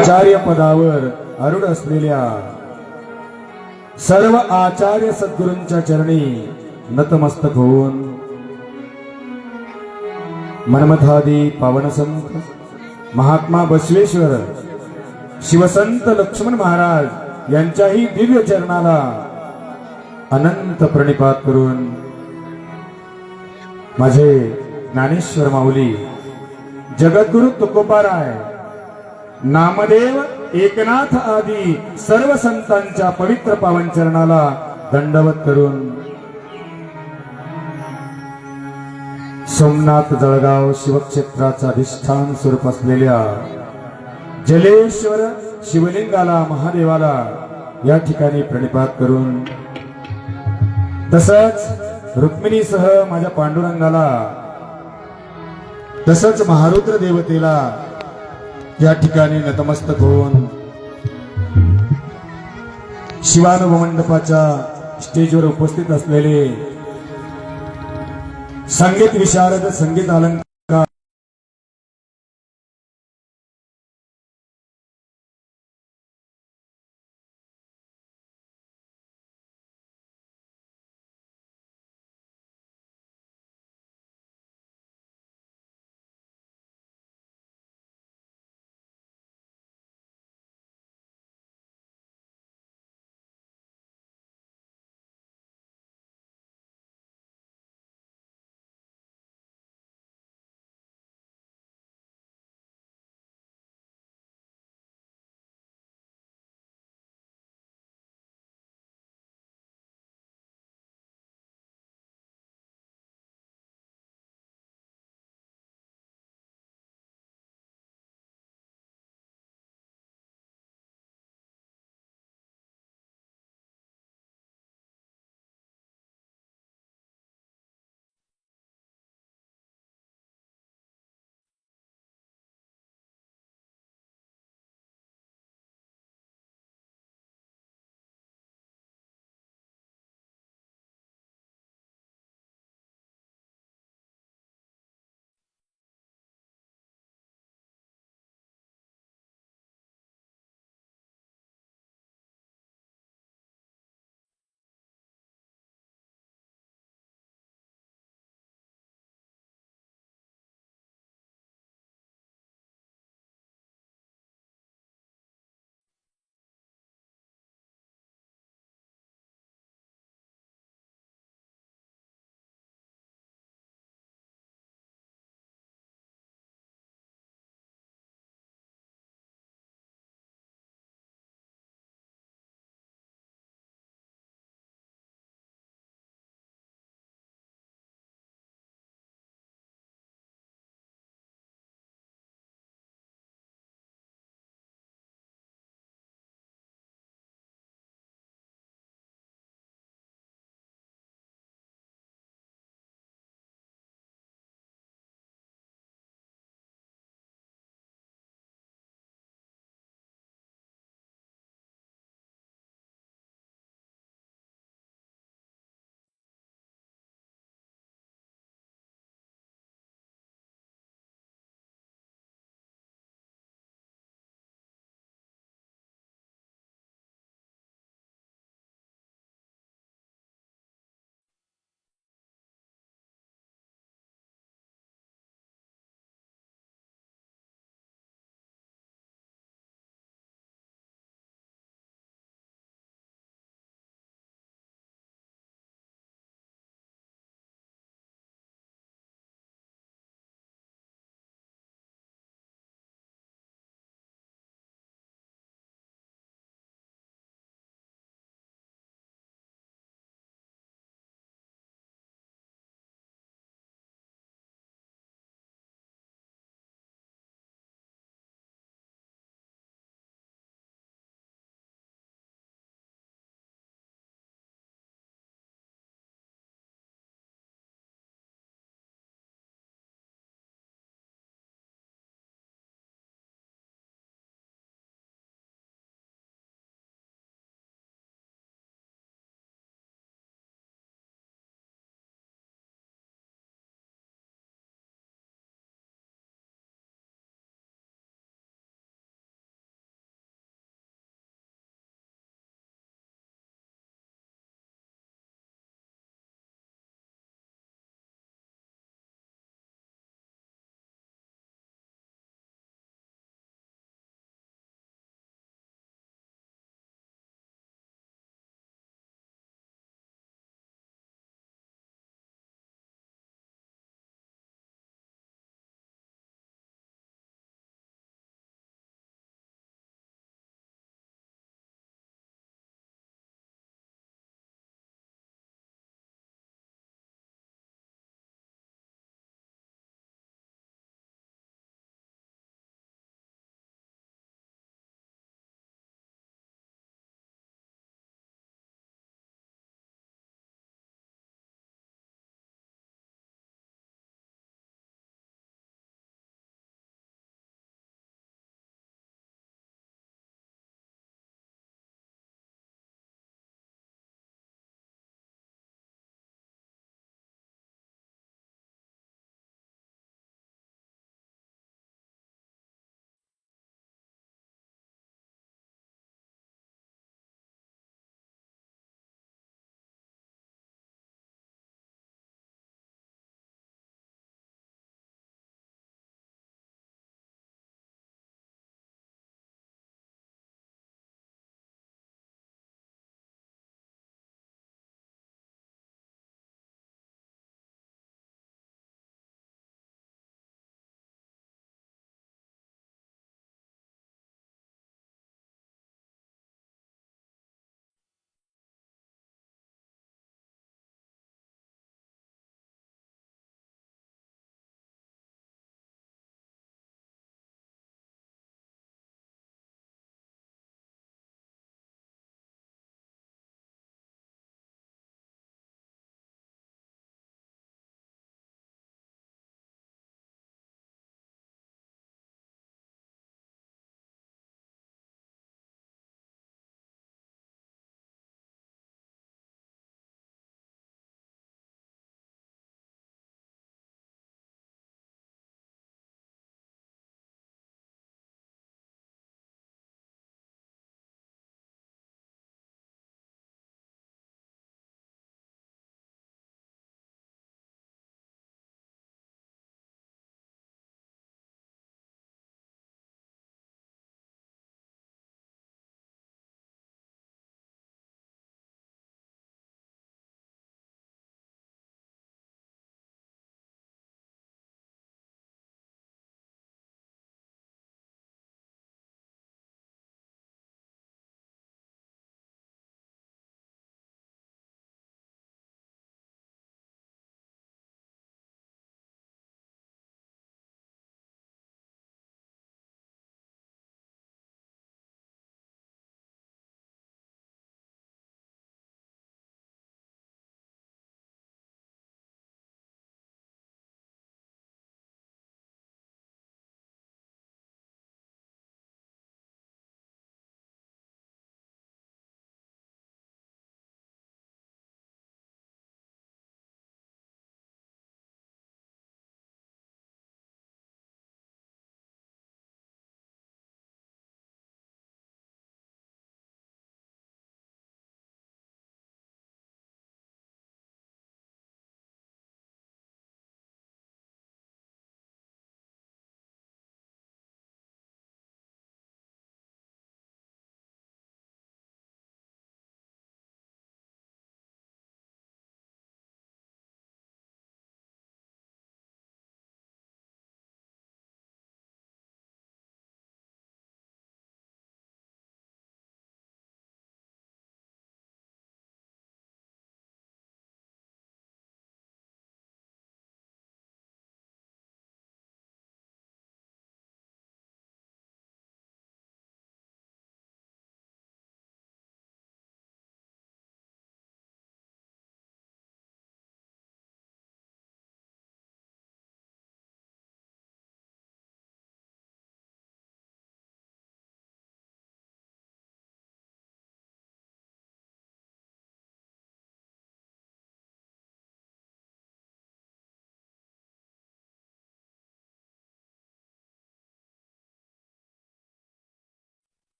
आचार्य पदावर आरूढ असलेल्या सर्व आचार्य सद्गुरूंच्या चरणी नतमस्तक होऊन मनमथादी पावनसंत महात्मा बसवेश्वर शिवसंत लक्ष्मण महाराज यांच्याही दिव्य चरणाला अनंत प्रणिपात करून माझे ज्ञानेश्वर माऊली जगद्गुरु तुकोबाराय नामदेव एकनाथ आदी सर्व संतांच्या पवित्र पावन चरणाला दंडवत करून सोमनाथ जळगाव शिवक्षेत्राचा अधिष्ठान स्वरूप असलेल्या जलेश्वर शिवलिंगाला महादेवाला या ठिकाणी प्रणिपात करून तसंच रुक्मिणीसह माझ्या पांडुरंगाला तसंच महारुद्र देवतेला या ठिकाणी नतमस्तक होऊन शिवानुभव मंडपाच्या स्टेजवर उपस्थित असलेले संगीत विशारद संगीत अलंकार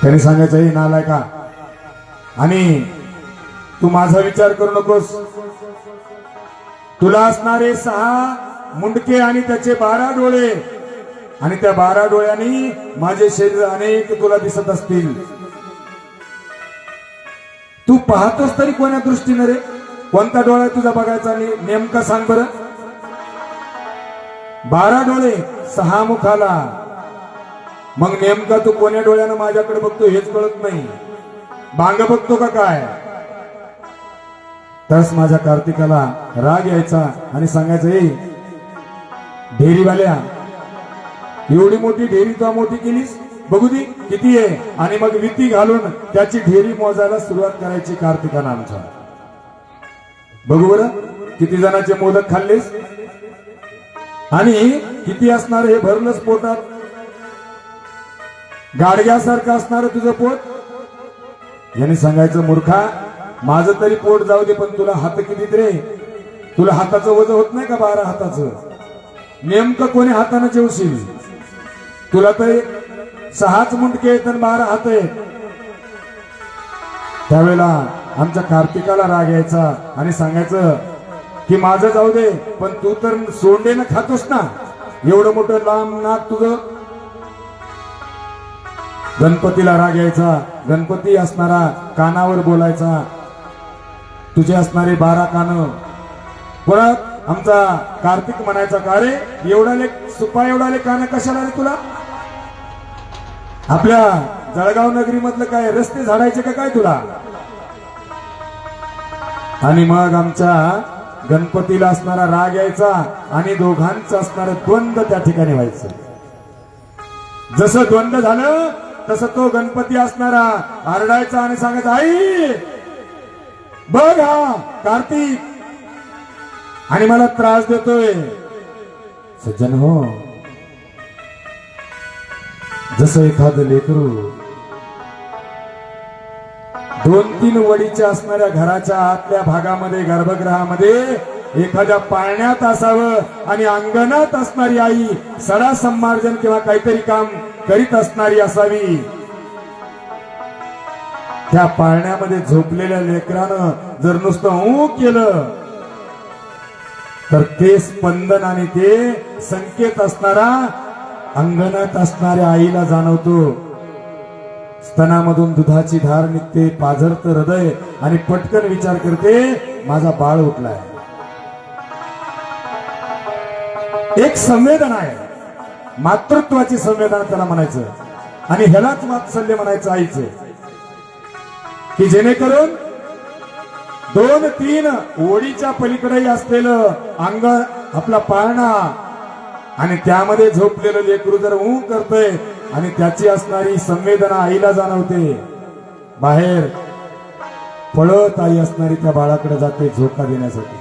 त्याने सांगायचं हे नालाय का, आणि तू माझा विचार करू नकोस. तुला असणारे 6 मुंडके आणि त्याचे 12 डोळे, आणि त्या 12 डोळ्यांनी माझे शरीर अनेक तुला दिसत असतील. तू पाहतोस तरी कोण्या दृष्टीने रे? कोणता डोळा तुझा बघायचा नेमका सांग बरं. 12 डोळे 6 मुखाला, मग नेमका तू कोण्या डोळ्यानं माझ्याकडे बघतो हेच कळत नाही. बांग बघतो का काय? तस माझ्या कार्तिकाला राग यायचा आणि सांगायचं, ए ढेरीवाल्या, एवढी मोठी ढेरी तू मोठी केलीस, बघू दे किती आहे, आणि मग विती घालून त्याची ढेरी मोजायला सुरुवात करायची कार्तिकानं आमच्या. बघू बरं किती जणांचे मोदक खाल्लेस आणि किती असणार हे भरलंच पोटात. गाडग्यासारखं असणार तुझं पोट. यांनी सांगायचं, मूर्खा, माझं तरी पोट जाऊ दे, पण तुला हात किती रे? तुला हाताचं वजन होत नाही का 12 हाताचं? नेमकं कोणी हाताने जेवशील? तुला तर 6च मुंडके आहेत आणि 12 हात आहेत. त्यावेळेला आमच्या कार्तिकाला राग यायचा आणि सांगायचं की माझं जाऊ दे, पण तू तर सोंडेनं खातोस ना, एवढं मोठं लांब नाक तुझं. गणपतीला राग यायचा. गणपती असणारा कानावर बोलायचा, तुझे असणारे 12 कान. परत आमचा कार्तिक म्हणायचा, का रे एवढाले सुपा एवढाले कान कशाला रे तुला? आपल्या जळगाव नगरी मधलं काय रस्ते झाडायचे का काय तुला? आणि मग आमच्या गणपतीला असणारा राग यायचा आणि दोघांचं असणारं द्वंद्व त्या ठिकाणी व्हायचं. जसं द्वंद्व झालं तसं तो गणपती असणारा आरडायचा आणि सांगायचा, आई बघ हा कार्तिक आणि मला त्रास देतोय. सज्जन हो, जसं एखादं लेकरू 2-3 वडीच्या असणाऱ्या घराच्या आतल्या भागामध्ये गर्भगृहामध्ये एखाद्या पाळण्यात असावं आणि अंगणात असणारी आई सडा संमार्जन किंवा काहीतरी काम करीत असणारी असावी. त्या पाळण्यामध्ये झोपलेल्या लेकरानं जर नुसतं ऊ केलं तर ते स्पंदन आणि ते संकेत असणारा अंगणात असणाऱ्या आईला जाणवतो. स्तनामधून दुधाची धार निघते, पाझरतं हृदय आणि पटकन विचार करते, माझा बाळ उठलाय. एक संवेदना आहे, मातृत्वाची संवेदना त्याला म्हणायचं, आणि ह्यालाच वात्सल्य म्हणायचं आईचं, की जेणेकरून 2-3 ओढीच्या पलीकडेही असलेलं अंग आपला पाळणा आणि त्यामध्ये झोपलेलं लेकरू जर ऊ करतोय आणि त्याची असणारी संवेदना आईला जाणवते. बाहेर पळत आई असणारी त्या बाळाकडे जाते झोका देण्यासाठी.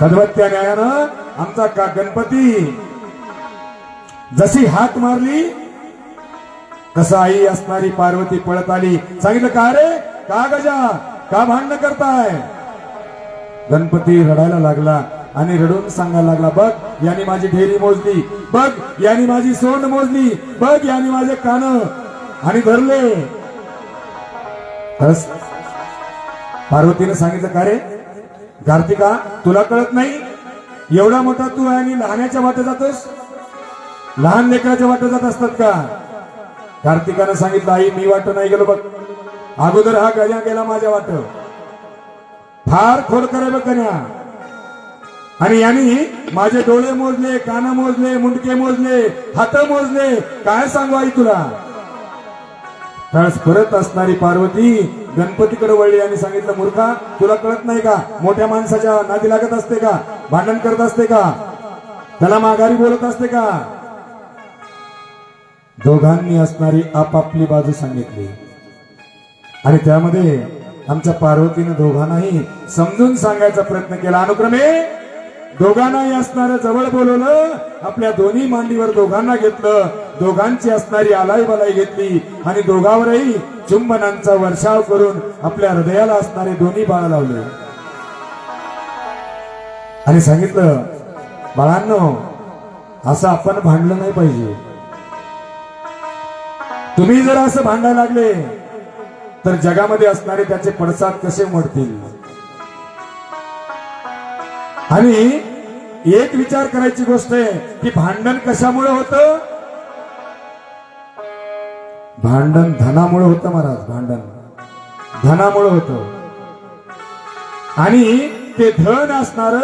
तद्वत न्यायानं आमचा गणपती जशी हाक मारली तसं आई असणारी पार्वती पळत आली. सांगितलं, का रे, का गजा, का भांडण करताय? गणपती रडायला लागला आणि रडून सांगायला लागला, बघ यांनी माझी ढेरी मोजली, बघ यांनी माझी सोंड मोजली, बघ यांनी माझे कान आणि धरले. पार्वतीने सांगितलं, का रे कार्तिका, तुला कळत नाही? एवढा मोठा तू आणि लहानाच्या वाटे जातोस? लहान लेकराच्या वाटे जात असतात का? कार्तिकानं सांगितलं, आई मी वाट नाही गेलो, बघ अगोदर हा गण्या गेला माझ्या वाट. फार खोडकर आहे बघ गण्या, आणि यांनी माझे डोळे मोजले, कान मोजले, मुंडके मोजले, हात मोजले, काय सांगू आई तुला? त्यावेळेस परत असणारी पार्वती गणपतीकडे वळली आणि सांगितलं, मूर्खा, तुला कळत नाही का? मोठ्या माणसाच्या नादी लागत असते का? भांडण करत असते का? त्याला माघारी बोलत असते का? दोघांनी असणारी आपापली बाजू सांगितली आणि त्यामध्ये आमच्या पार्वतीने दोघांनाही समजून सांगायचा प्रयत्न केला. अनुक्रमे दोघांनाही असणारं जवळ बोलवलं, आपल्या दोन्ही मांडीवर दोघांना घेतलं, दोघांची असणारी आलाई बलाई घेतली आणि दोघांवरही चुंबनांचा वर्षाव करून आपल्या हृदयाला असणारे दोन्ही बाळ लावले आणि सांगितलं, बाळांनो, असं आपण भांडलं नाही पाहिजे. तुम्ही जर असं भांडायला लागले तर जगामध्ये असणारे त्याचे पडसाद कसे मोडतील. आणि एक विचार करायची गोष्ट आहे की भांडण कशामुळे होतं. भांडण धनामुळे होतं महाराज. भांडण धनामुळे होतं. आणि ते धन असणार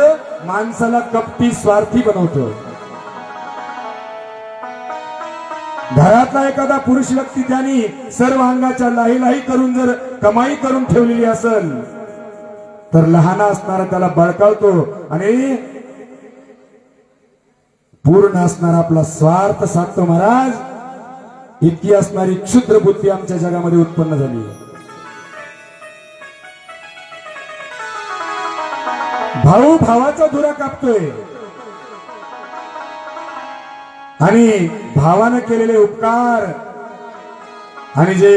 माणसाला कपटी स्वार्थी बनवतं. घरातला एखादा पुरुष व्यक्ती त्यांनी सर्व अंगाच्या लाही करून जर कमाई करून ठेवलेली असेल तर लहान असणारा त्याला बळकावतो आणि पूर्ण असणारा आपला स्वार्थ साधतो महाराज. इतकी असणारी क्षुद्र बुद्धी आमच्या जगामध्ये उत्पन्न झाली. भाऊ भावाचा धुरा कापतोय आणि भावानं केलेले उपकार आणि जे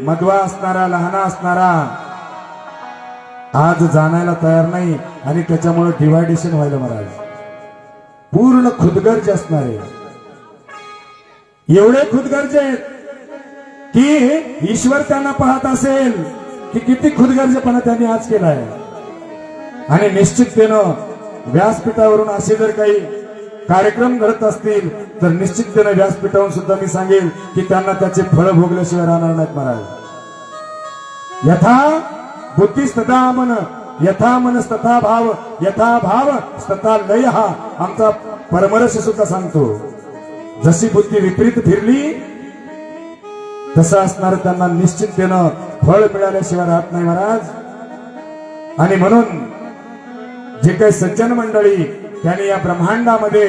मधवा असणारा लहान असणारा आज जाणायला तयार नाही आणि त्याच्यामुळे डिवायडेशन व्हायला महाराज. पूर्ण खुदगर्ज असणारे एवढे खुदगर्जे की ईश्वर त्यांना पाहत असेल की किती खुदगर्जपणा त्यांनी आज केलाय. आणि निश्चिततेनं व्यासपीठावरून असे जर काही कार्यक्रम घडत असतील तर निश्चिततेनं व्यासपीठावरून सुद्धा मी सांगेल की त्यांना त्याचे फळ भोगल्याशिवाय राहणार नाहीत महाराज. यथा बुद्धिस्तथा मन, यथा मनस तथा भाव, यथा भाव तथा लय हा आमचा परमरस सुद्धा सांगतो. जशी बुद्धी विपरीत फिरली तसं असणार त्यांना निश्चिततेनं फळ मिळाल्याशिवाय राहत नाही महाराज. आणि म्हणून जे काही सज्जन मंडळी त्यांनी या ब्रह्मांडामध्ये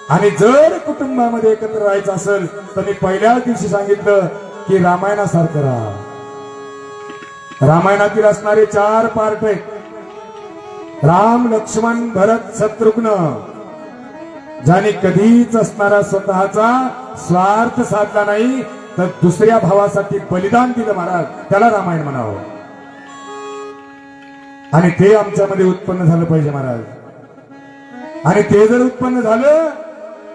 आणि जर कुटुंबामध्ये एकत्र राहायचं असेल तर मी पहिल्याच दिवशी सांगितलं की रामायणासारखं राहा. रामायणातील असणारे 4 पार्ट आहेत. राम लक्ष्मण भरत शत्रुघ्न. ज्याने कधीच असणारा स्वतःचा स्वार्थ साधला नाही तर दुसऱ्या भावासाठी बलिदान दिलं महाराज, त्याला रामायण म्हणावं. आणि ते आमच्यामध्ये उत्पन्न झालं पाहिजे महाराज. आणि ते जर उत्पन्न झालं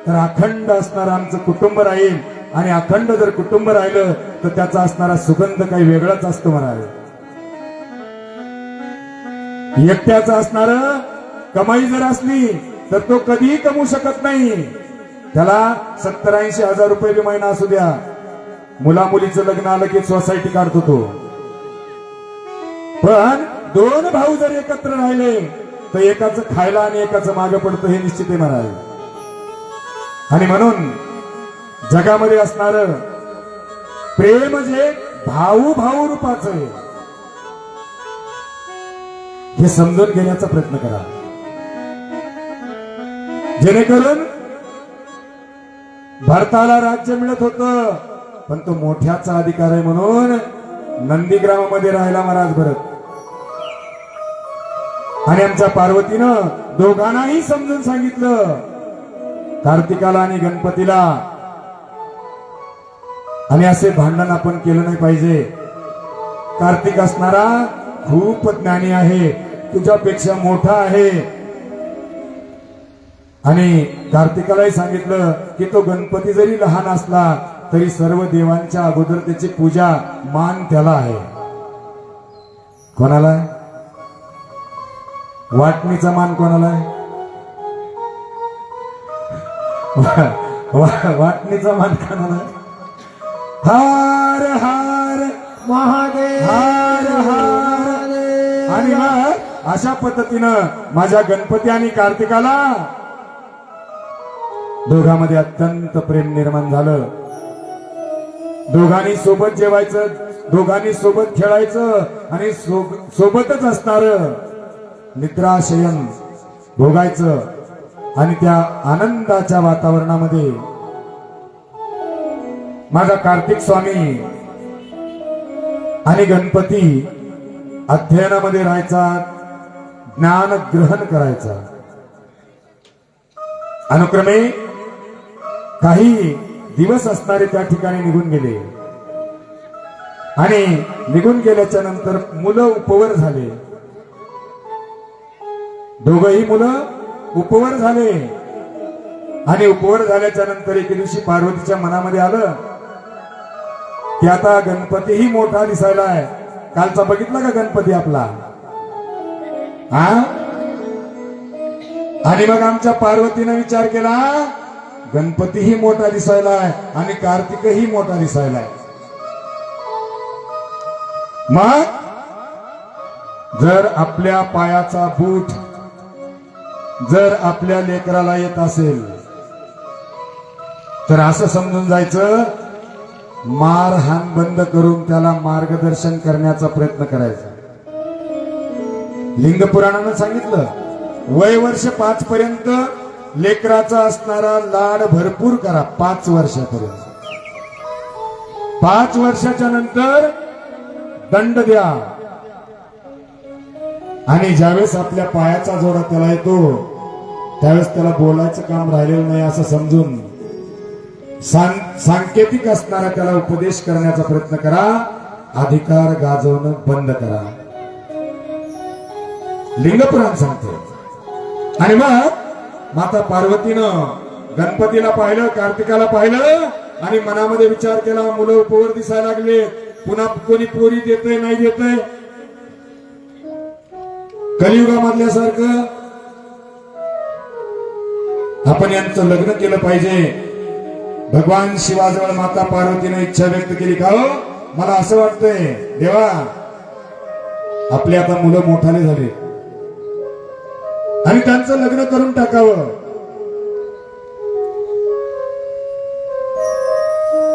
तर अखंड असणारं आमचं कुटुंब राहील. आणि अखंड जर कुटुंब राहिलं तर त्याचा असणारा सुगंध काही वेगळाच असतो महाराज. एकट्याचं असणार कमाई जर असली तर तो कधीही कमवू शकत नाही. त्याला 70-80 हजार रुपये बी महिना असू द्या, मुला मुलीचं लग्न आलं की सोसायटी काढतो तो. पण 2 भाऊ जर एकत्र राहिले तर एकाचं खायला आणि एकाचं मागं पडतं हे निश्चित आहे महाराज. आणि म्हणून जगामध्ये असणार प्रेम जे भाऊ भाऊ रूपाचं आहे हे समजून घेण्याचा प्रयत्न करा. जेणेकरून भारताला राज्य मिळत होतं पण तो मोठ्याचा अधिकार आहे म्हणून नंदीग्रामामध्ये राहिला महाराज भरत. आणि आमच्या पार्वतीनं दोघांनाही समजून सांगितलं, कार्तिकाला आणि गणपतीला. आणि असे भांडण आपण केलं नाही पाहिजे. कार्तिक असणारा खूप ज्ञानी आहे, तुझ्यापेक्षा मोठा आहे. आणि कार्तिकालाही सांगितलं की तो गणपती जरी लहान असला तरी सर्व देवांच्या अगोदर त्याची पूजा मान त्याला आहे. कोणाला? वाटणीचा मान कोणाला आहे? वाटणीचा मान कोणाला? हार हार महादेव, हार हार. आणि मग अशा पद्धतीनं माझ्या गणपती आणि कार्तिकाला दोघांमध्ये अत्यंत प्रेम निर्माण झालं. दोघांनी सोबत जेवायचं, दोघांनी सोबत खेळायचं आणि सोबतच असणार निद्रा शयन भोगायचं. आणि त्या आनंदाच्या वातावरणामध्ये माझा कार्तिक स्वामी आणि गणपती अध्ययनामध्ये राहायचा, ज्ञान ग्रहण करायचा. अनुक्रमे काही दिवस असणारे त्या ठिकाणी निघून गेले. आणि निघून गेल्याच्या नंतर मुलं उपवर झाले. दोघही मुलं उपवर झाले. आणि उपवर झाल्याच्या नंतर एके दिवशी पार्वतीच्या मनामध्ये आलं की आता गणपतीही मोठा दिसायला आहे. कालचा बघितला का गणपती आपला? हा. आणि मग आमच्या पार्वतीने विचार केला, गणपतीही मोठा दिसायला आहे आणि कार्तिकही मोठा दिसायला आहे. मग जर आपल्या पायाचा बूट जर आपल्या लेकराला येत असेल तर असं समजून जायचं, मारहाण बंद करून त्याला मार्गदर्शन करण्याचा प्रयत्न करायचा. लिंग पुराणानं सांगितलं, वय वर्ष 5 पर्यंत लेकराचा असणारा लाड भरपूर करा. 5 वर्षापर्यंत. 5 वर्षाच्या नंतर दंड द्या. आणि ज्यावेळेस आपल्या पायाचा जोडा त्याला येतो त्यावेळेस त्याला बोलायचं काम राहिलेलं नाही असं समजून सांकेतिक असणारा त्याला उपदेश करण्याचा प्रयत्न करा. अधिकार गाजवणं बंद करा. लिंगपुराण सांगते. आणि मग माता पार्वतीनं गणपतीला पाहिलं, कार्तिकाला पाहिलं आणि मनामध्ये विचार केला, मुलं उपवर दिसायला लागले, पुन्हा कोणी पोरी देतय नाही देतय. कलियुगामधल्यासारखं आपण यांचं लग्न केलं पाहिजे. भगवान शिवाजवळ माता पार्वतीने इच्छा व्यक्त केली, का हो मला असं वाटतंय देवा, आपले आता मुलं मोठाले झाले आणि त्यांचं लग्न करून टाकावं.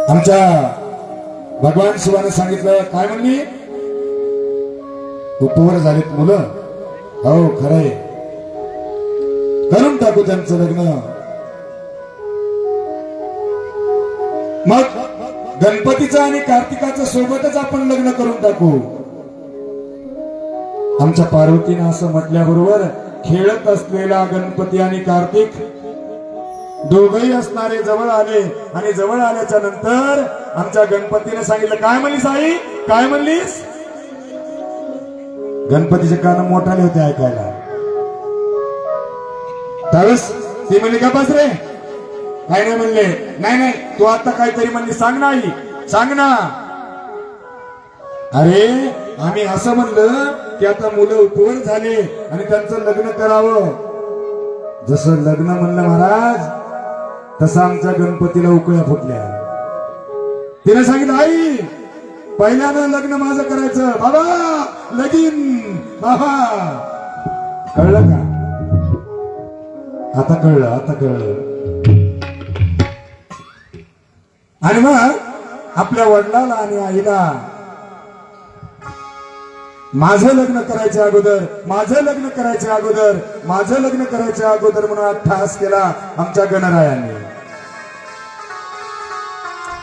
आमच्या भगवान शिवाने सांगितलं, काय म्हणली? उपवर झालेत मुलं. हो खरंय, करून टाकू त्यांचं लग्न. मग गणपतीचं आणि कार्तिकाचं सोबतच आपण लग्न करून टाकू. आमच्या पार्वतीनं असं म्हटल्याबरोबर खेळत असलेला गणपती आणि कार्तिक दोघही असणारे जवळ आले. आणि जवळ आल्याच्या नंतर आमच्या गणपतीने सांगितलं, काय म्हणलीस आई, काय म्हणलीस? गणपतीचे कान मोठाले होते ऐकायला. त्यावेळेस ती म्हणली, का बस रे, काय नाही म्हणले. नाही नाही, तू आता काहीतरी म्हणली, सांग ना आई, सांग ना. अरे आम्ही असं म्हणलं की आता मुलं उपवर झाले आणि त्यांचं लग्न करावं. जसं लग्न म्हणलं महाराज, तसं आमच्या गणपतीला उकळ्या फुटल्या. तिने सांगितलं, आई पहिल्यानं लग्न माझं करायचं. बाबा लगीन, बाबा. कळलं का? आता कळलं, आता कळलं. आणि मग आपल्या वडिलाला आणि आईला माझं लग्न करायच्या अगोदर, माझं लग्न करायच्या अगोदर, माझं लग्न करायच्या अगोदर म्हणून अट्टहास केला आमच्या गणरायाने.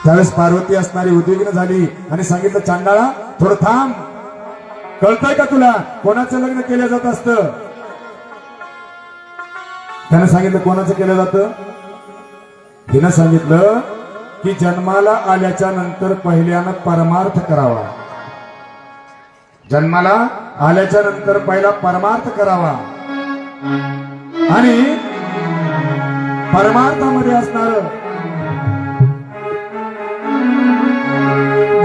त्यावेळेस पार्वती असणारी उद्विग्न झाली आणि सांगितलं, चांडाळा थोडं थांब, कळतंय का तुला कोणाचं लग्न केलं जात असतं? त्याने सांगितलं, कोणाचं केलं जातं? तिनं सांगितलं की जन्माला आल्याच्या नंतर पहिल्यानं परमार्थ करावा. जन्माला आल्याच्या नंतर पहिला परमार्थ करावा. आणि परमार्थामध्ये असणार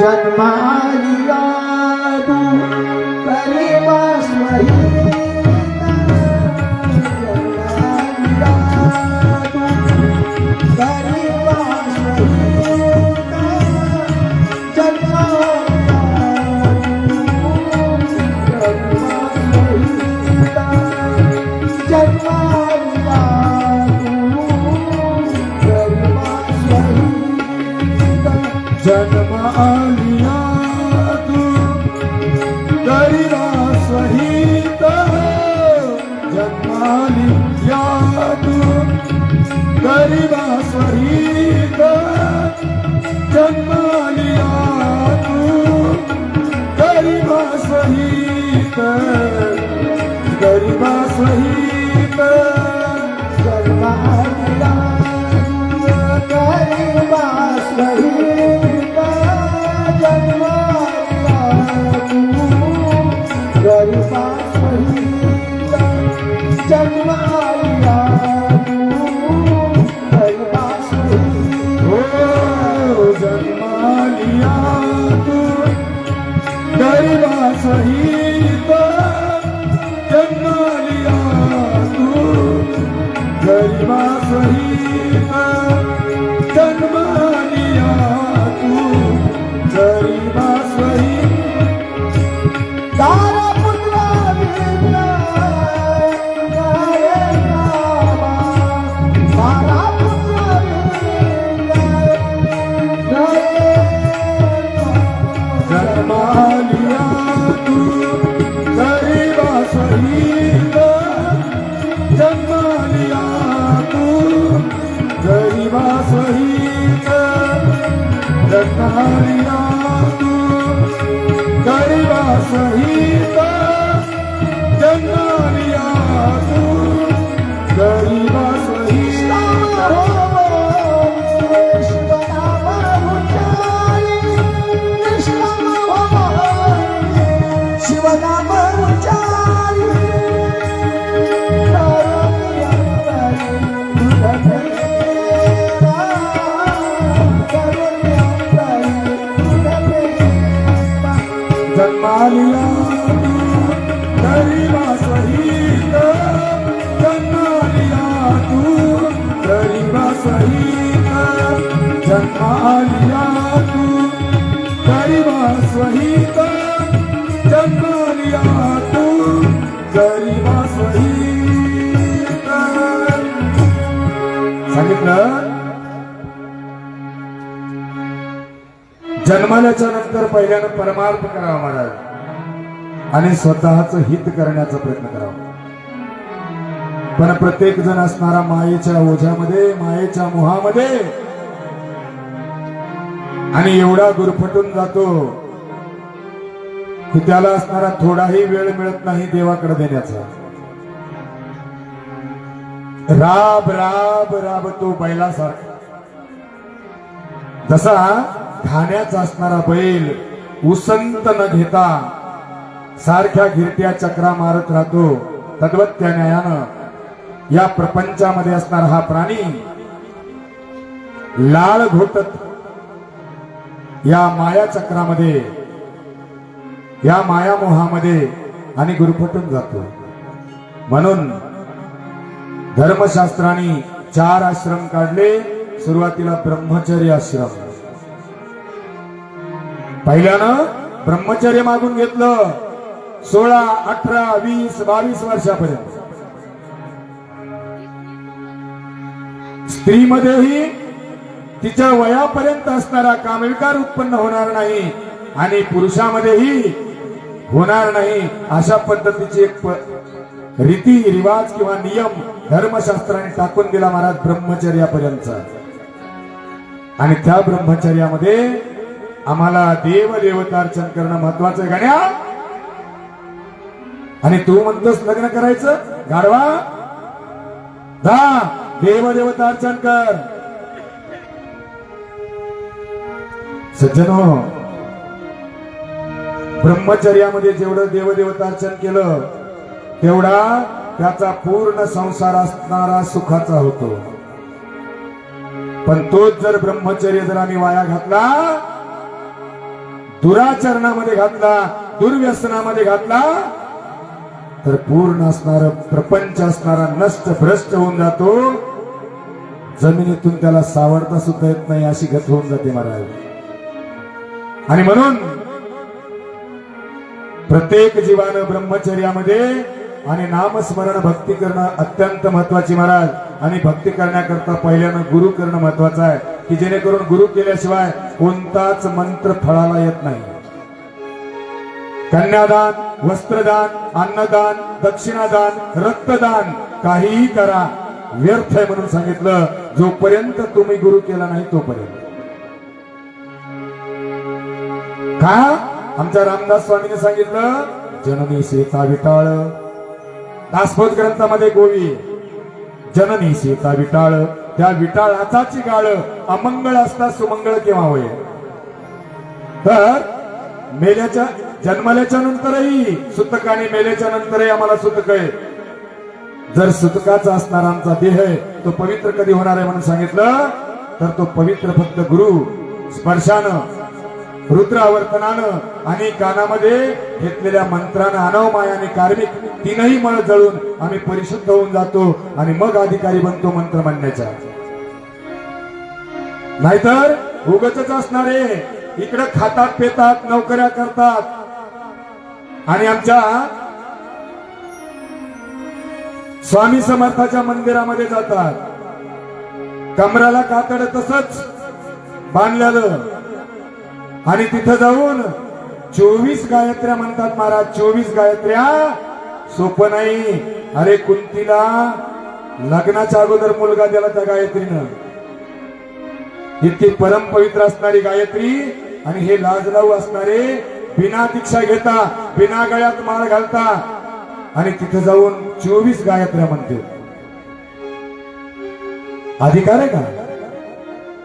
जन्मालिया तू परिवास्वही, जन्मालिया तू परिवास्वही, जन्म आलिया तू करीरा सहित, जन्मालिया तू करीरा सहित, जन्मालिया तू करीरा सहित, करीरा सहित, जन्मालिया परिवास्वही, जन्मालिया तू परिवास्वही, जन्मालिया जन्मालिया तू गरिबा सहित जन्मालिया तू गरिबा सहित शिवनाम उच्चारी जन्मालिया तू गरिबा सहित जन्मालिया तू गरिबा सहित जन्मालिया तू गरिबा सहित जन्मालिया तू गरिबा सहित. सांगितलं जन्माल्याच्या नंतर पहिल्यानं परमार्थ करावा महाराज आणि स्वतःच हित करण्याचा प्रयत्न करावा. पण प्रत्येक जण असणारा मायेच्या ओझ्यामध्ये मायेच्या मोहामध्ये आणि एवढा गुरफटून जातो की त्याला असणारा थोडाही वेळ मिळत नाही देवाकडे देण्याचा. राब राब राब तो बैलासारखा जसा खाण्याचा असणारा बैल उसंत न घेता सारख्या गिरट्या चक्रा मारत राहतो तद्वत त्या न्यायानं या प्रपंचामध्ये असणारा हा प्राणी लाळ घोटत या माया चक्रामध्ये या मायामोहामध्ये आणि गुरफटून जातो. म्हणून धर्मशास्त्राने 4 आश्रम काढले. सुरुवातीला ब्रह्मचर्य आश्रम. पहिल्यानं ब्रह्मचर्य मागून घेतलं 16, 18, 20, 22 वर्षापर्यंत. स्त्रीमध्येही तिच्या वयापर्यंत असणारा कामविकार उत्पन्न होणार नाही आणि पुरुषामध्येही होणार नाही अशा पद्धतीची एक रीती रिवाज किंवा नियम धर्मशास्त्राने टाकून दिला महाराज ब्रह्मचर्यापर्यंत. आणि त्या ब्रह्मचर्यामध्ये आम्हाला देव देवतार्चन करणं महत्वाचं आहे. गाड्या आणि तू म्हणतोस लग्न करायचं गाढवा जा देव देवतार्चन कर. सज्जनो ब्रह्मचर्यामध्ये जेवढं देवदेवतार्चन केलं तेवढा त्याचा पूर्ण संसार असणारा सुखाचा होतो. पण तोच जर ब्रह्मचर्य जर आम्ही वाया घातला दुराचरणामध्ये घातला दुर्व्यसनामध्ये घातला तर पूर्ण असणारा प्रपंच असणारा नष्ट भ्रष्ट होऊन जातो. जमिनीतून त्याला सावरता सुद्धा येत नाही अशी गत होऊन जाते महाराज. आणि म्हणून प्रत्येक जीवानं ब्रह्मचर्यामध्ये आणि नामस्मरण भक्ती करणं अत्यंत महत्वाची महाराज. आणि भक्ती करण्याकरता पहिल्यानं गुरु करणं महत्वाचं आहे की जेणेकरून गुरु केल्याशिवाय कोणताच मंत्र फळाला येत नाही. कन्यादान वस्त्रदान अन्नदान दक्षिणादान रक्तदान काहीही करा व्यर्थ आहे म्हणून सांगितलं जोपर्यंत तुम्ही गुरु केला नाही तोपर्यंत. का आमच्या रामदास स्वामीने सांगितलं जननी सीता विटाळ. दासबोध ग्रंथामध्ये गोवी जननी सीता विटाळ त्या विटाळाचाची गाळ अमंगळ असता सुमंगळ केव्हा होय. तर मेल्याच्या जन्मल्याच्या नंतरही सुतक आणि मेल्याच्या नंतरही आम्हाला सुतक आहे. जर सुतकाचा असणारा आमचा देह आहे तो पवित्र कधी होणार आहे म्हणून सांगितलं तर तो पवित्र फक्त गुरु स्पर्शानं रुद्र आवर्तनानं आणि कानामध्ये घेतलेल्या मंत्रानं अनवमाय आणि कार्मिक तीनही मळ जळून आम्ही परिशुद्ध होऊन जातो आणि मग अधिकारी बनतो मंत्र म्हणण्याचा. नाहीतर उगचच असणारे इकडे खातात पेतात नोकऱ्या करतात आणि आमच्या स्वामी समर्थाच्या मंदिरामध्ये जातात. कमराला कातड तसंच बांधलेलं आणि तिथं जाऊन 24 गायत्र्या म्हणतात महाराज. 24 गायत्र्या सोपं नाही. अरे कुंतीला लग्नाच्या अगोदर मुलगा दिला त्या गायत्रीनं इतकी परम पवित्र असणारी गायत्री आणि हे लाजलाऊ असणारे बिना दीक्षा घेता बिना गळ्यात माळ घालता आणि तिथे जाऊन 24 गायत्र्या म्हणते. अधिकार आहे का?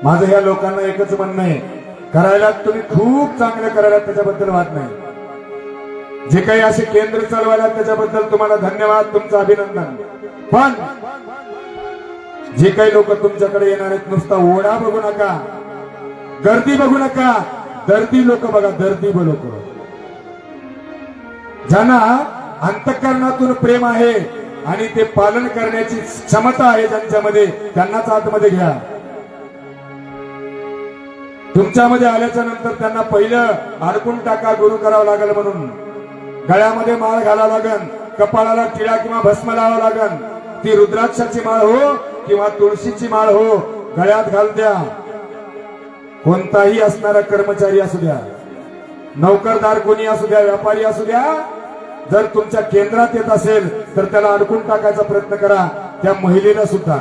माझं या लोकांना एकच म्हणणं आहे, करायला तुम्ही खूप चांगलं करायला त्याच्याबद्दल वाद नाही. जे काही असे केंद्र चालवायला त्याच्याबद्दल तुम्हाला धन्यवाद, तुमचं अभिनंदन. पण जे काही लोक तुमच्याकडे येणार आहेत नुसता ओढा बघू नका, गर्दी बघू नका, दर्दी लोक बघा, दर्दी लोक. ज्यांना अंतःकरणातून प्रेम आहे आणि ते पालन करण्याची क्षमता आहे ज्यांच्यामध्ये, त्यांनाच आतमध्ये घ्या. तुमच्यामध्ये आल्याच्या नंतर त्यांना पहिलं अडकून टाका, गुरु करावं लागेल म्हणून. गळ्यामध्ये माळ घालावं लागेल, कपाळाला टिळा किंवा भस्म लावावं लागेल. ती रुद्राक्षाची माळ हो किंवा तुळशीची माळ हो, गळ्यात घाल द्या. कोणताही असणारा कर्मचारी असू द्या, नोकरदार कोणी असू द्या, व्यापारी असू द्या, जर तुमच्या केंद्रात येत असेल तर त्याला अडकून टाकायचा प्रयत्न करा. त्या महिलेला सुद्धा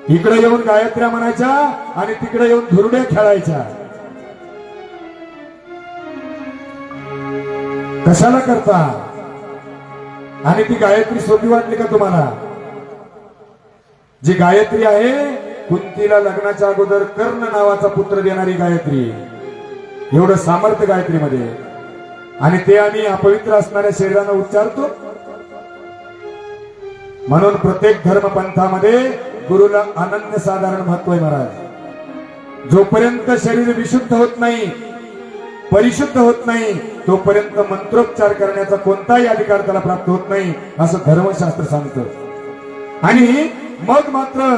इकडे येऊन गायत्र्या म्हणायच्या आणि तिकडे येऊन धुरड्या खेळायच्या. कशाला करता? आणि ती गायत्री सोपी वाटली का तुम्हाला? जी गायत्री आहे, कुंतीला लग्नाच्या अगोदर कर्ण नावाचा पुत्र देणारी गायत्री. एवढं सामर्थ्य गायत्रीमध्ये. आणि ते आम्ही अपवित्र असणाऱ्या शरीरानं उच्चारतो. म्हणून प्रत्येक धर्मपंथामध्ये गुरुला अनन्यसाधारण महत्व आहे महाराज. जोपर्यंत शरीर विशुद्ध होत नाही, परिशुद्ध होत नाही, तोपर्यंत मंत्रोच्चार करण्याचा कोणताही अधिकार त्याला प्राप्त होत नाही, असं धर्मशास्त्र सांगतं. आणि मग मात्र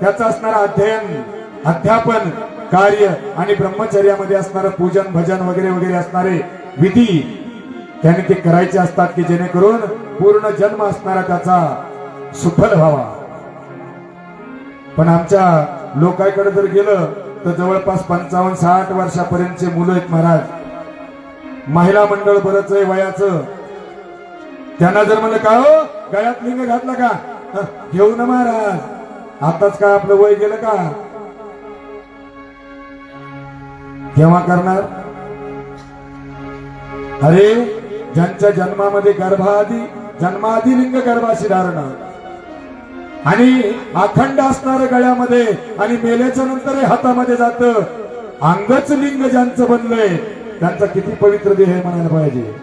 त्याचं असणारं अध्ययन, अध्यापन, कार्य आणि ब्रह्मचर्यामध्ये असणारं पूजन, भजन वगैरे वगैरे असणारे विधी त्याने ते करायचे असतात की जेणेकरून पूर्ण जन्म असणारा त्याचा सुफल व्हावा. पण आमच्या लोकांकडे जर गेलं तर जवळपास 55-60 वर्षापर्यंतचे मुलं आहेत महाराज. महिला मंडळ बरंच आहे वयाचं. त्यांना जर म्हणलं का हो गळ्यात लिंग घातला का, घेऊ ना महाराज, आताच काय आपलं वय गेलं का, केव्हा करणार? अरे ज्यांच्या जन्मामध्ये जन्माआधी लिंग गर्भाशी धारण आणि अखंड असणार गळ्यामध्ये आणि मेल्याच्या नंतर हातामध्ये जात, अंगच लिंग ज्यांचं बनलंय त्यांचा किती पवित्र देह आहे म्हणायला पाहिजे.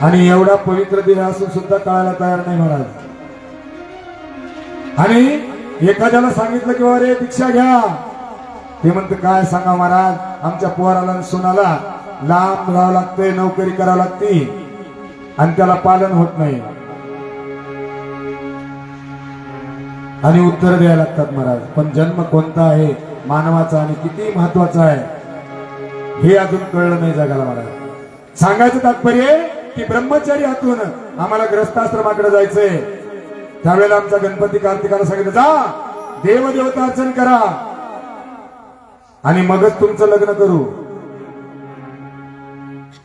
आणि एवढा पवित्र देह असून सुद्धा कळायला तयार नाही महाराज. आणि एखाद्याला सांगितलं की अरे दीक्षा घ्या, ते म्हणते काय सांगा महाराज, आमच्या पोराला सुनाला लांब राहावं लागतंय, नोकरी करावं लागते आणि त्याला पालन होत नाही. आणि उत्तर द्यायला लागतात महाराज. पण जन्म कोणता आहे मानवाचा आणि किती महत्वाचा आहे हे अजून कळलं नाही जगाला महाराज. सांगायचं तात्पर्य की ब्रह्मचर्यातून आम्हाला ग्रस्ताश्रमाकडे जायचंय. त्यावेळेला आमच्या गणपती कार्तिकाला सांगितलं जा देवदेवता अर्चन करा आणि मगच तुमचं लग्न करू.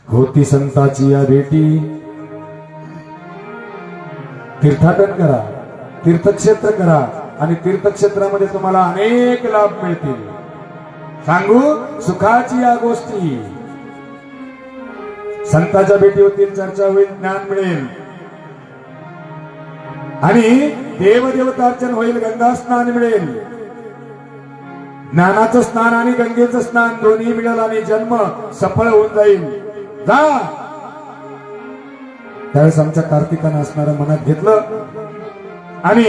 होती संताची या भेटी, तीर्थाटन करा, तीर्थक्षेत्र करा आणि तीर्थक्षेत्रामध्ये तुम्हाला अनेक लाभ मिळतील. सांगू सुखाची या गोष्टी. संतांच्या भेटी होतील, चर्चा होईल, ज्ञान मिळेल आणि देवदेवतार्चन होईल, गंगा स्नान मिळेल. ज्ञानाचं स्नान आणि गंगेचं स्नान दोन्ही मिळेल आणि जन्म सफळ होऊन जाईल. जा. त्यावेळेस आमच्या कार्तिकानं असणारं मनात घेतलं आणि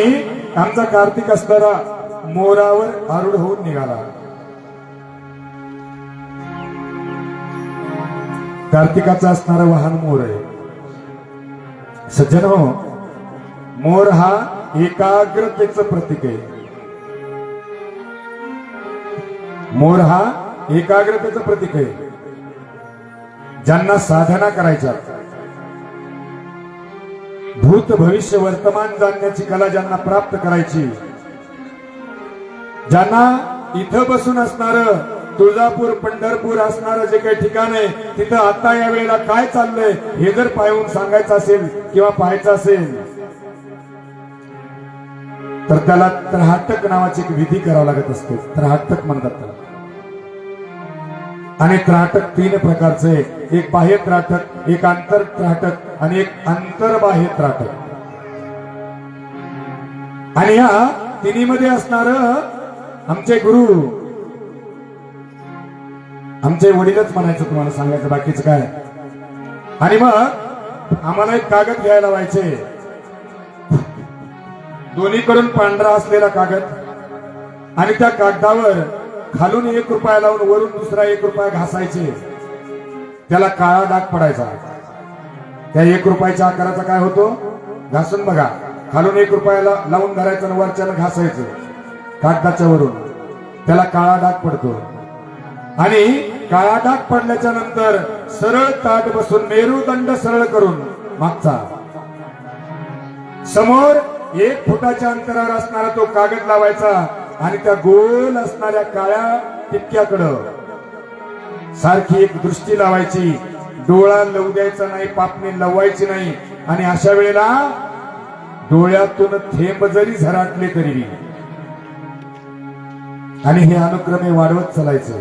आमचा कार्तिक असणारा मोरावर आरूढ होऊन निघाला. कार्तिकाचा असणारं वाहन मोर आहे. सज्जन हो, मोर हा एकाग्रतेचं प्रतीक आहे. मोर हा एकाग्रतेचं प्रतीक आहे. ज्यांना साधना करायच्या, भूत भविष्य वर्तमान जाणण्याची कला ज्यांना प्राप्त करायची, ज्यांना इथं बसून असणार तुळजापूर पंढरपूर असणारं जे काही ठिकाण आहे तिथं आता या वेळेला काय चाललंय हे जर पाहून सांगायचं असेल किंवा पाहायचं असेल तर त्याला त्राटक नावाची एक विधी करावी लागत असते. त्राटक म्हणतात त्याला. आणि त्राटक 3 प्रकारचे, एक बाह्य त्राटक, एक आंतर त्राटक आणि एक आंतरबाह्य त्राटक. आणि या तिन्हीमध्ये असणार आमचे गुरु, आमचे वडीलच म्हणायचं तुम्हाला सांगायचं, बाकीचं काय. आणि मग आम्हाला एक कागद घ्यायला व्हायचे, दोन्हीकडून पांढरा असलेला कागद, आणि त्या कागदावर खालून 1 रुपया लावून वरून दुसरा 1 रुपया घासायचे. त्याला काळा डाग पडायचा. त्या 1 रुपयाच्या आकाराचा काय होतो घासून बघा. खालून 1 रुपयाला लावून धरायचं आणि वरच्याला घासायचं कागदाच्या वरून, त्याला काळा डाग पडतो. आणि काळा डाग पडल्याच्या नंतर सरळ ताट बसून मेरुदंड सरळ करून मागचा समोर 1 फुटाच्या अंतरावर असणारा तो कागद लावायचा आणि त्या गोल असणाऱ्या काळ्या टिपक्याकडं सारखी एक दृष्टी लावायची. डोळा लवू द्यायचा नाही, पापणी लवायची नाही. आणि अशा वेळेला डोळ्यातून थेंब जरी झराटले तरी, आणि हे अनुक्रमे वाढवत चालायचं.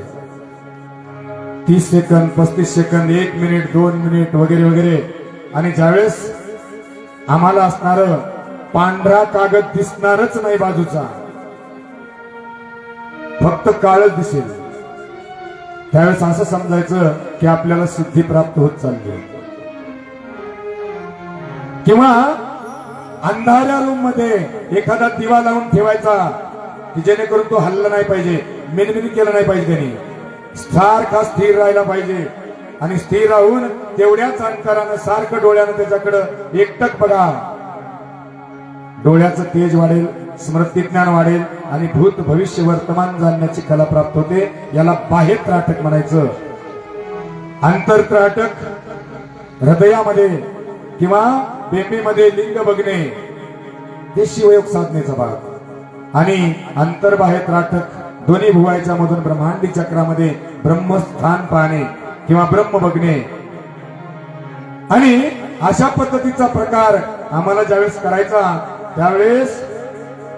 30 सेकंद, 35 सेकंद, 1 मिनिट, 2 मिनिट वगैरे वगैरे. आणि ज्यावेळेस आम्हाला असणार पांढरा कागद दिसणारच नाही बाजूचा, फक्त काळच दिसेल, त्यावेळेस असं समजायचं की आपल्याला सिद्धी प्राप्त होत चालली. किंवा अंधाऱ्या रूम मध्ये एखादा दिवा लावून ठेवायचा की जेणेकरून तो हल्ला नाही पाहिजे, मिनमिन केलं नाही पाहिजे, त्यांनी सारखा स्थिर राहायला पाहिजे. आणि स्थिर राहून तेवढ्याच अंतरानं सारखं डोळ्यानं त्याच्याकडं एकटक बघा. डोळ्याचं तेज वाढेल, स्मृतिज्ञान वाढेल आणि भूत भविष्य वर्तमान जाणण्याची कला प्राप्त होते. याला बाह्य त्राटक म्हणायचं. आंतर त्राटक हृदयामध्ये किंवा बेंबीमध्ये लिंग बघणे, हे शिवयोग साधनेचा भाग. आणि अंतर्बाह्य त्राटक दोन्ही भुवयाच्या मधून ब्रह्मांडी चक्रामध्ये ब्रह्मस्थान पाहणे किंवा ब्रह्म बघणे. आणि अशा पद्धतीचा प्रकार आम्हाला ज्यावेळेस करायचा त्यावेळेस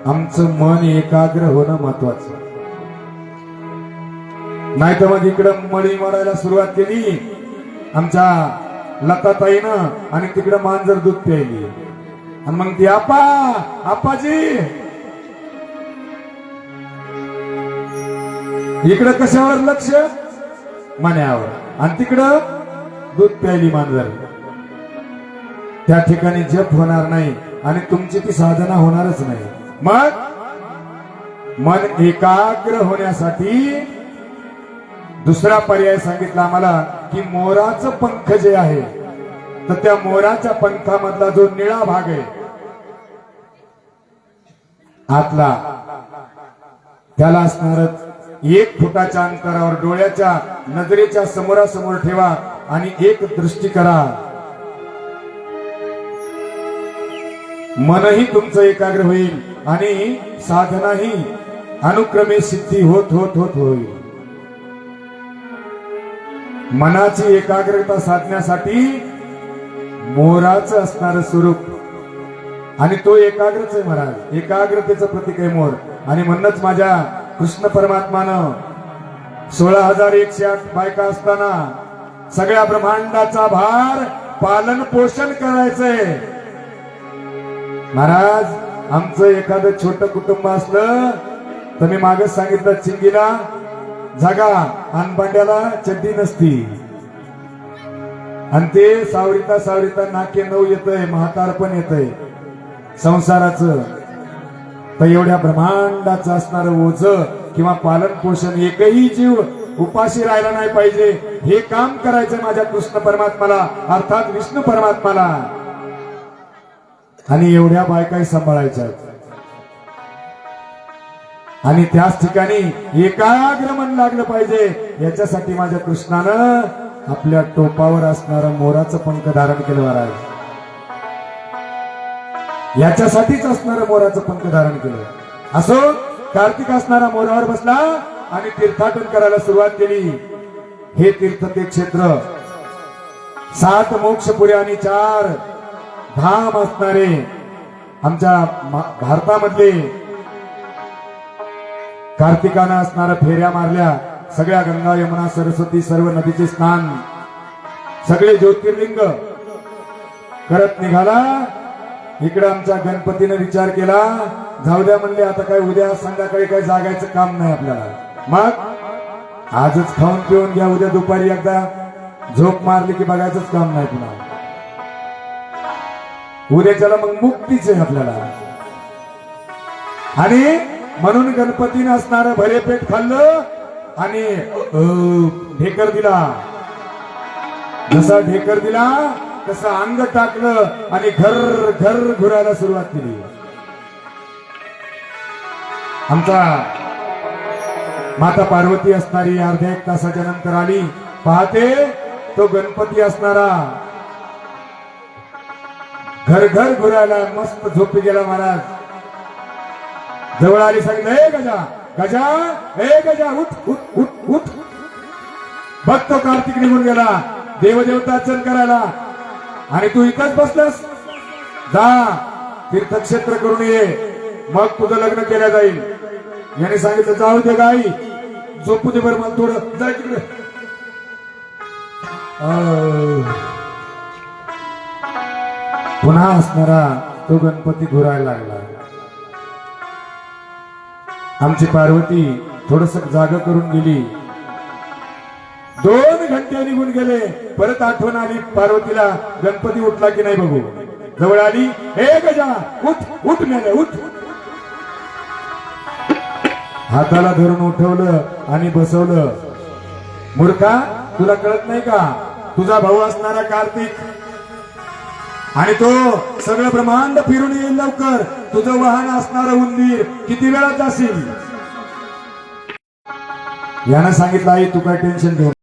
आमचं मन एकाग्र होणं महत्वाचं. नाही तर मग इकडं मळी मारायला सुरुवात केली आमच्या लताताईनं आणि तिकडं मांजर दूध प्यायली. आणि मग ती आपाजी इकडं कशावर लक्ष, मण्यावर, आणि तिकडं दूध प्यायली मांजर. त्या ठिकाणी जप होणार नाही आणि तुमची ती साधना होणारच नाही. मग मन एकाग्र होण्यासाठी दुसरा पर्याय सांगितला आम्हाला की मोराचं पंख जे आहे, तर त्या मोराच्या पंखामधला जो निळा भाग आहे आतला, त्याला असणार 1 फुटाच्या अंतरावर डोळ्याच्या नजरेच्या समोरासमोर ठेवा आणि एक दृष्टी करा. मनही तुमचं एकाग्र होईल आणि साधनाही अनुक्रमे सिद्धी होत होत होत होईल. मनाची एकाग्रता साधण्यासाठी मोराचं असणारं स्वरूप आणि तो एकाग्रच आहे महाराज. एकाग्रतेचं प्रतीक आहे मोर. आणि म्हणूनच माझ्या कृष्ण परमात्मानं 16,108 बायका असताना सगळ्या ब्रह्मांडाचा भार पालन पोषण करायचंय. महाराज आमचं एखादं छोटं कुटुंब असलं तर मी मागच सांगितलं, चिंगीला जागा अनबांड्याला चड्डी नसती. आणि ते सावरिता सावरिता नाके 9 येतंय, म्हातार पण येतंय संसाराचं. तर एवढ्या ब्रह्मांडाचं असणारं ओझ किंवा पालन पोषण, एकही जीव उपाशी राहिला नाही पाहिजे, हे काम करायचं माझ्या कृष्ण परमात्माला अर्थात विष्णू परमात्माला. आणि एवढ्या बायकाही सांभाळायच्या आणि त्याच ठिकाणी एकाग्र मन लागलं पाहिजे. याच्यासाठी माझ्या कृष्णानं आपल्या टोपावर असणारं मोराचं पंख धारण केलं महाराज. याच्यासाठीच असणारं मोराचं पंख धारण केलं. असो कार्तिक असणारा मोरावर बसला आणि तीर्थाटन करायला सुरुवात केली. हे तीर्थ ते क्षेत्र 7 मोक्षपुरी आणि 4 धाम असणारे आमच्या भारतामधले कार्तिकानं असणाऱ्या फेऱ्या मारल्या, सगळ्या गंगा यमुना सरस्वती सर्व नदीचे स्नान, सगळे ज्योतिर्लिंग करत निघाला. इकडे आमच्या गणपतीने विचार केला, जाऊ द्या म्हणले, आता काय उद्या संध्याकाळी काही जागायचं काम नाही आपल्याला, मग आजच खाऊन पिऊन घ्या, उद्या दुपारी एकदा झोप मारली की बघायचंच काम नाही पुन्हा. उद्याच्याला मग मुक्तीच आहे आपल्याला. आणि म्हणून गणपतीने असणारं भरे पेट खाल्लं आणि ढेकर दिला. जसा ढेकर दिला तसं अंग टाकलं आणि घर घर घुरायला सुरुवात केली. आमचा माता पार्वती असणारी अर्ध्या एक तासाच्या नंतर आली. पाहते तो गणपती असणारा घर घर घुरायला मस्त झोपी गेला. महाराज जवळ आली, सांगितलं, ए गजा गजा, ए गजा, उठ उठ उठ उठ. बघतो कार्तिक निघून गेला देवदेवता अर्चन करायला आणि तू इथंच बसलास. जा तीर्थक्षेत्र करून ये, मग तुझं लग्न केलं जाईल. याने सांगितलं, जाऊ दे गाई, झोपू दे बरं मला थोडं, जाय तिकडे. पुन्हा असणारा तो गणपती घुरायला लागला. आमची पार्वती थोडस जागा करून गेली. 2 घंटे निघून गेले. परत आठवण आली पार्वतीला, गणपती उठला की नाही बघू. जवळ आली, हे गजा उठ उठ मेले उठ. हाताला धरून उठवलं आणि बसवलं. मूर्खा, तुला कळत नाही का, तुझा भाऊ असणारा कार्तिक आणि तो सगळं ब्रह्मांड फिरून येईल लवकर. तुझं वाहन असणारं उंदीर किती वेळात जाशील. यानं सांगितलं, आई तू काय टेन्शन घेऊ